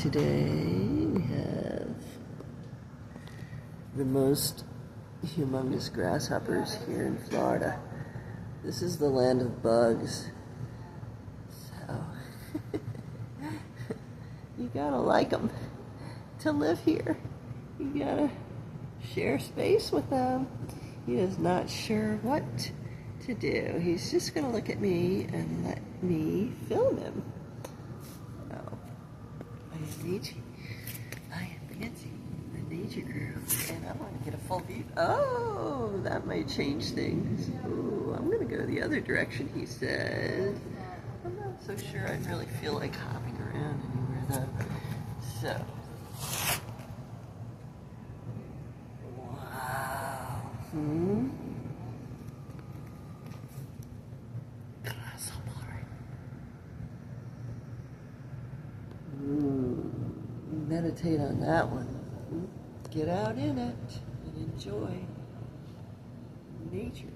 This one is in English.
Today we have the most humongous grasshoppers here in Florida. This is the land of bugs. So, you gotta like them to live here. You gotta share space with them. He is not sure what to do. He's just gonna look at me and let me film him. I am Nancy, the nature girl, and I want to get a full view. Oh, that might change things. Ooh, I'm going to go the other direction, he said. I'm not so sure I really feel like hopping around anywhere, though. So. Wow. Grasshopper. Meditate on that one. Get out in it and enjoy nature.